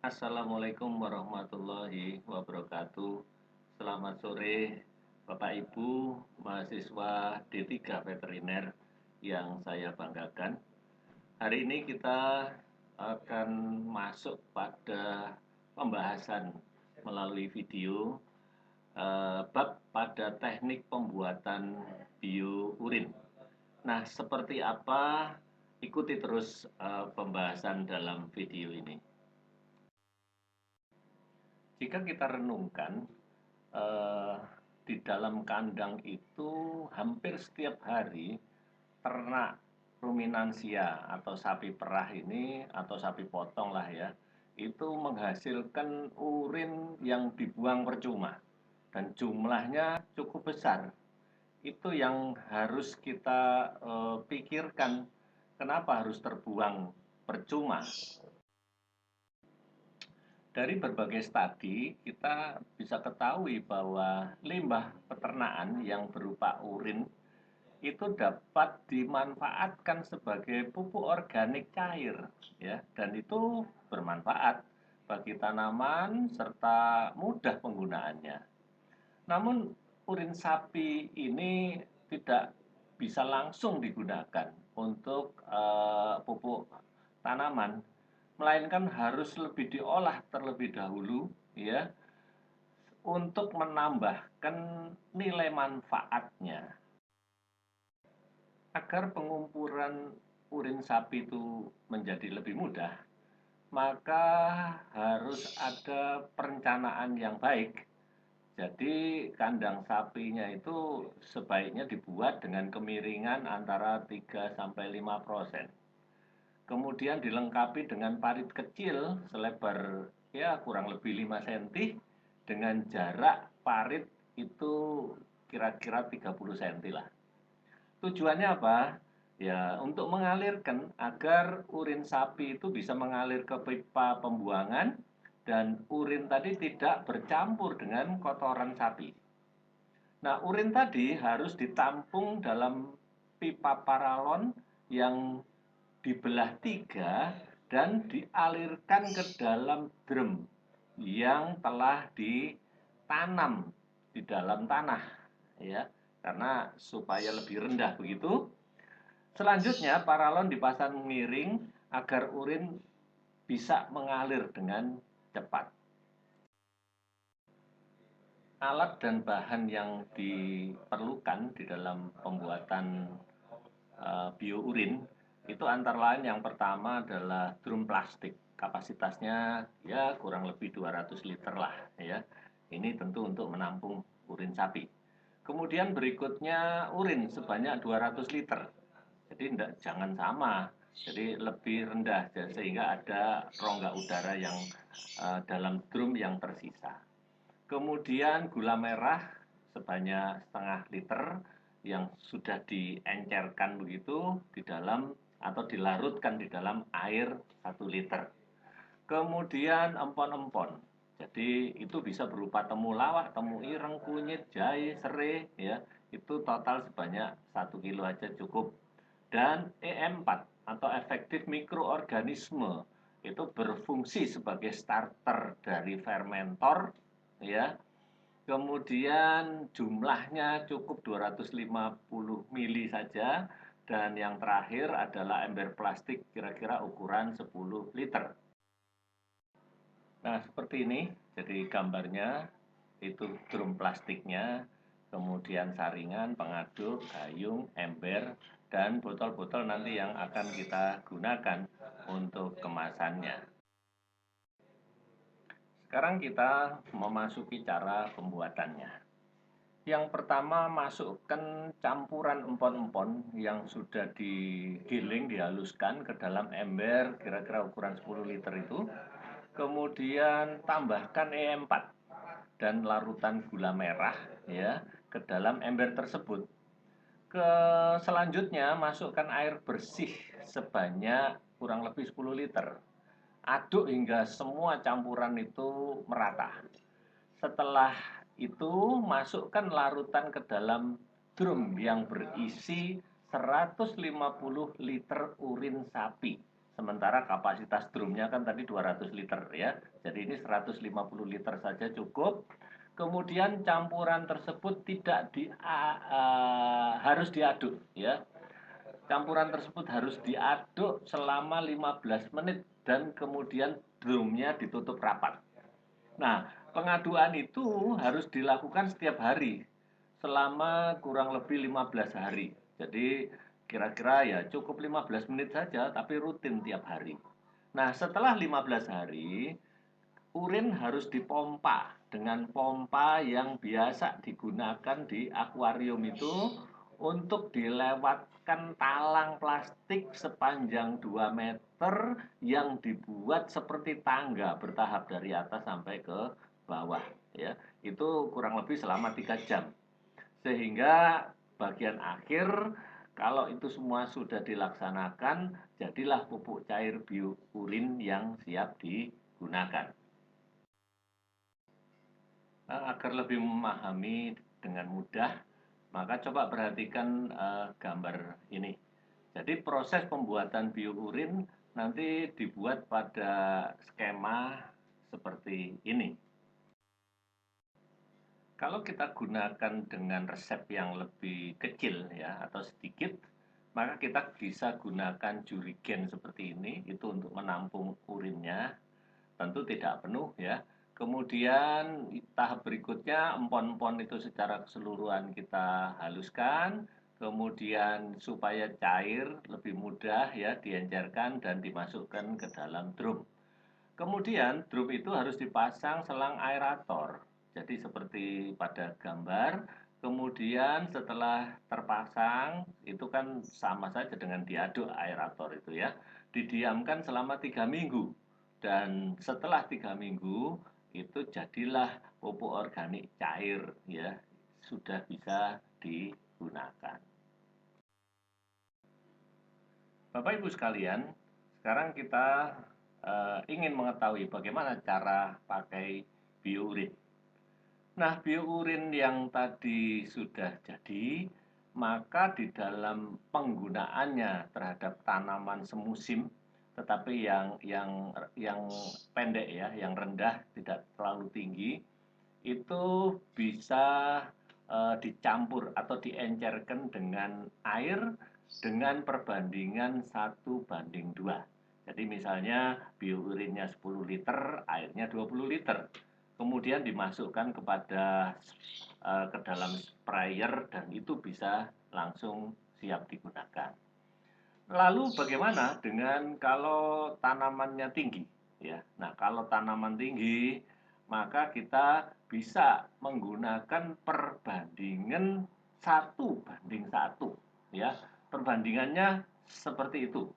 Assalamualaikum warahmatullahi wabarakatuh. Selamat sore Bapak Ibu mahasiswa D3 Veteriner yang saya banggakan. Hari ini kita akan masuk pada pembahasan melalui video bab pada teknik pembuatan biourin. Nah, seperti apa? Ikuti terus pembahasan dalam video ini. Jika kita renungkan, eh, di dalam kandang itu hampir setiap hari ternak ruminansia atau sapi perah ini atau sapi potong lah ya, itu menghasilkan urin yang dibuang percuma dan jumlahnya cukup besar. Itu yang harus kita pikirkan, kenapa harus terbuang percuma. Dari berbagai studi, kita bisa ketahui bahwa limbah peternakan yang berupa urin itu dapat dimanfaatkan sebagai pupuk organik cair, ya, dan itu bermanfaat bagi tanaman serta mudah penggunaannya. Namun urin sapi ini tidak bisa langsung digunakan untuk pupuk tanaman, melainkan harus lebih diolah terlebih dahulu, ya, untuk menambahkan nilai manfaatnya. Agar pengumpulan urin sapi itu menjadi lebih mudah, maka harus ada perencanaan yang baik. Jadi kandang sapinya itu sebaiknya dibuat dengan kemiringan antara 3-5%. Kemudian dilengkapi dengan parit kecil selebar ya kurang lebih 5 cm dengan jarak parit itu kira-kira 30 cm lah. Tujuannya apa? Ya, untuk mengalirkan agar urin sapi itu bisa mengalir ke pipa pembuangan dan urin tadi tidak bercampur dengan kotoran sapi. Nah, urin tadi harus ditampung dalam pipa paralon yang dibelah 3 dan dialirkan ke dalam drum yang telah ditanam di dalam tanah, ya, karena supaya lebih rendah begitu. Selanjutnya paralon dipasang miring agar urin bisa mengalir dengan cepat. Alat dan bahan yang diperlukan di dalam pembuatan biourin itu antara lain yang pertama adalah drum plastik. Kapasitasnya ya kurang lebih 200 liter lah ya. Ini tentu untuk menampung urin sapi. Kemudian berikutnya urin sebanyak 200 liter. Jadi jangan sama. Jadi lebih rendah sehingga ada rongga udara yang dalam drum yang tersisa. Kemudian gula merah sebanyak setengah liter yang sudah diencerkan begitu di dalam atau dilarutkan di dalam air 1 liter. Kemudian empon-empon. Jadi itu bisa berupa temulawak, temu ireng, kunyit, jahe, serai, ya. Itu total sebanyak 1 kilo aja cukup. Dan EM4 atau efektif mikroorganisme itu berfungsi sebagai starter dari fermentor, ya. Kemudian jumlahnya cukup 250 mili saja. Dan yang terakhir adalah ember plastik kira-kira ukuran 10 liter. Nah, seperti ini. Jadi gambarnya itu drum plastiknya, kemudian saringan, pengaduk, gayung, ember, dan botol-botol nanti yang akan kita gunakan untuk kemasannya. Sekarang kita memasuki cara pembuatannya. Yang pertama, masukkan campuran empon-empon yang sudah digiling, dihaluskan ke dalam ember kira-kira ukuran 10 liter itu. Kemudian tambahkan E4 dan larutan gula merah ya ke dalam ember tersebut. Selanjutnya masukkan air bersih sebanyak kurang lebih 10 liter. Aduk hingga semua campuran itu merata. Setelah itu masukkan larutan ke dalam drum yang berisi 150 liter urin sapi Sementara kapasitas drumnya kan tadi 200 liter ya. Jadi ini 150 liter saja cukup. Kemudian campuran tersebut tidak harus diaduk ya. Campuran tersebut harus diaduk selama 15 menit dan kemudian drumnya ditutup rapat. Nah, pengaduan itu harus dilakukan setiap hari selama kurang lebih 15 hari. Jadi kira-kira ya cukup 15 menit saja tapi rutin tiap hari. Nah, setelah 15 hari, urin harus dipompa dengan pompa yang biasa digunakan di akuarium itu untuk dilewatkan talang plastik sepanjang 2 meter yang dibuat seperti tangga bertahap dari atas sampai ke bawah ya. Itu kurang lebih selama 3 jam. Sehingga bagian akhir kalau itu semua sudah dilaksanakan, jadilah pupuk cair biourin yang siap digunakan. Agar lebih memahami dengan mudah, maka coba perhatikan gambar ini. Jadi proses pembuatan biourin nanti dibuat pada skema seperti ini. Kalau kita gunakan dengan resep yang lebih kecil ya atau sedikit, maka kita bisa gunakan jurigen seperti ini itu untuk menampung urinnya. Tentu tidak penuh ya. Kemudian tahap berikutnya empon-empon itu secara keseluruhan kita haluskan, kemudian supaya cair lebih mudah ya diencerkan dan dimasukkan ke dalam drum. Kemudian drum itu harus dipasang selang aerator. Jadi seperti pada gambar, kemudian setelah terpasang itu kan sama saja dengan diaduk aerator itu ya. Didiamkan selama 3 minggu. Dan setelah 3 minggu itu jadilah pupuk organik cair ya, sudah bisa digunakan. Bapak Ibu sekalian, sekarang kita ingin mengetahui bagaimana cara pakai biourin. Nah, biourin yang tadi sudah jadi, maka di dalam penggunaannya terhadap tanaman semusim, tetapi yang pendek ya, yang rendah, tidak terlalu tinggi, itu bisa dicampur atau diencerkan dengan air dengan perbandingan 1:2. Jadi misalnya biourinnya 10 liter, airnya 20 liter. Kemudian dimasukkan ke dalam sprayer dan itu bisa langsung siap digunakan. Lalu bagaimana dengan kalau tanamannya tinggi? Ya, nah kalau tanaman tinggi, maka kita bisa menggunakan perbandingan 1:1. Ya, perbandingannya seperti itu.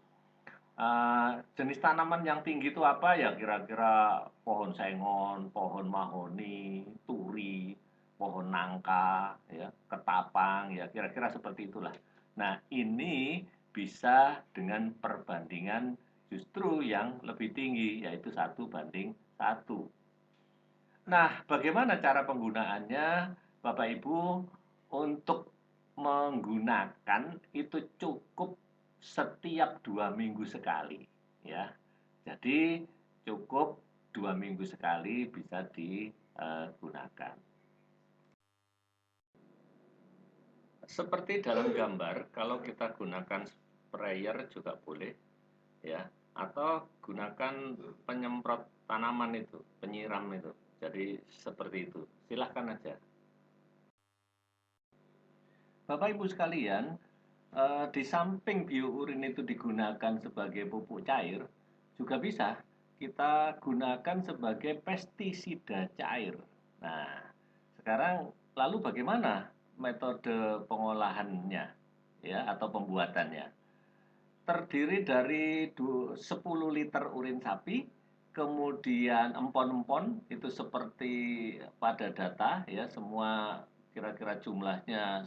Jenis tanaman yang tinggi itu apa ya? Kira-kira pohon sengon, pohon mahoni, turi, pohon nangka, ya, ketapang, ya kira-kira seperti itulah. Nah, ini bisa dengan perbandingan justru yang lebih tinggi, yaitu 1:1. Nah, bagaimana cara penggunaannya, Bapak Ibu? Untuk menggunakan itu cukup setiap 2 minggu sekali, ya. Jadi cukup 2 minggu sekali bisa digunakan. Seperti dalam gambar, kalau kita gunakan sprayer juga boleh, ya, atau gunakan penyemprot tanaman itu, penyiram itu. Jadi seperti itu. Silahkan aja. Bapak Ibu sekalian, di samping biourin itu digunakan sebagai pupuk cair, juga bisa kita gunakan sebagai pestisida cair. Nah, sekarang lalu bagaimana metode pengolahannya ya atau pembuatannya? Terdiri dari 10 liter urin sapi, kemudian empon-empon itu seperti pada data ya semua kira-kira jumlahnya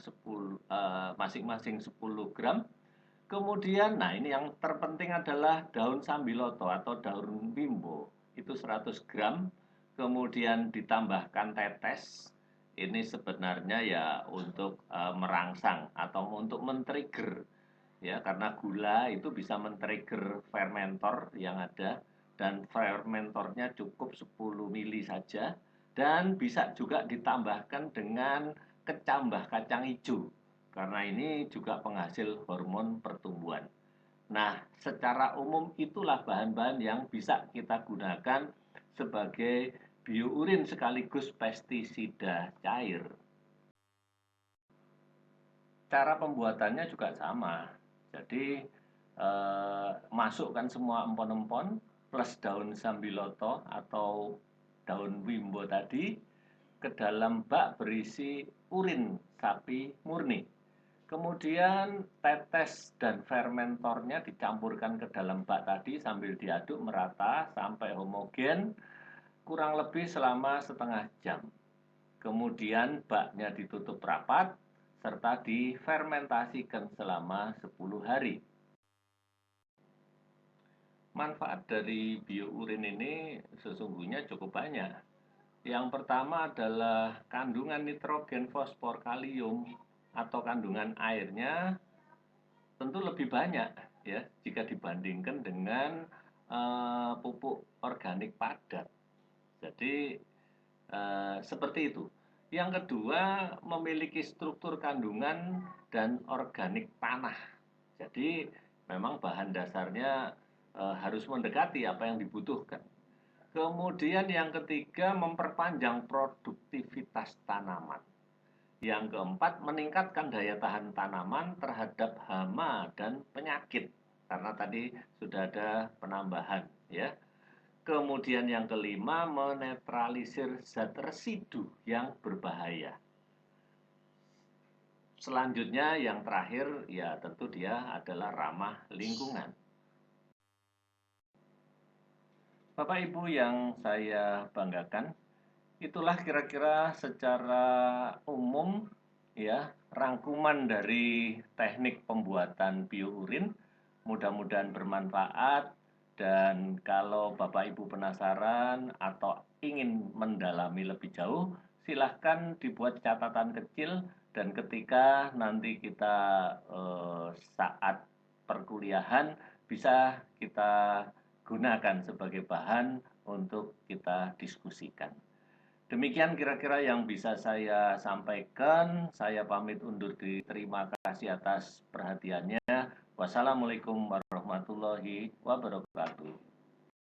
masing-masing 10 gram. Kemudian, nah ini yang terpenting adalah daun sambiloto atau daun bimbo itu 100 gram. Kemudian ditambahkan tetes. Ini sebenarnya ya untuk merangsang atau untuk men-trigger ya, karena gula itu bisa men-trigger fermentor yang ada, dan fermentornya cukup 10 mili saja, dan bisa juga ditambahkan dengan kecambah kacang hijau karena ini juga penghasil hormon pertumbuhan. Nah, secara umum itulah bahan-bahan yang bisa kita gunakan sebagai biourin sekaligus pestisida cair. Cara pembuatannya juga sama. Jadi masukkan semua empon-empon plus daun sambiloto atau daun wimbo tadi ke dalam bak berisi urin sapi murni. Kemudian tetes dan fermentornya dicampurkan ke dalam bak tadi sambil diaduk merata sampai homogen kurang lebih selama setengah jam. Kemudian baknya ditutup rapat serta difermentasikan selama 10 hari. Manfaat dari biourin ini sesungguhnya cukup banyak. Yang pertama adalah kandungan nitrogen, fosfor, kalium atau kandungan airnya tentu lebih banyak ya jika dibandingkan dengan pupuk organik padat. Jadi seperti itu. Yang kedua, memiliki struktur kandungan dan organik tanah. Jadi memang bahan dasarnya harus mendekati apa yang dibutuhkan. Kemudian yang ketiga, memperpanjang produktivitas tanaman. Yang keempat, meningkatkan daya tahan tanaman terhadap hama dan penyakit. Karena tadi sudah ada penambahan ya. Kemudian yang kelima, menetralisir zat residu yang berbahaya. Selanjutnya yang terakhir ya tentu dia adalah ramah lingkungan. Bapak Ibu yang saya banggakan, itulah kira-kira secara umum ya rangkuman dari teknik pembuatan biourin. Mudah-mudahan bermanfaat, dan kalau Bapak Ibu penasaran atau ingin mendalami lebih jauh, silahkan dibuat catatan kecil, dan ketika nanti kita saat perkuliahan bisa kita gunakan sebagai bahan untuk kita diskusikan. Demikian kira-kira yang bisa saya sampaikan. Saya pamit undur diri. Terima kasih atas perhatiannya. Wassalamualaikum warahmatullahi wabarakatuh.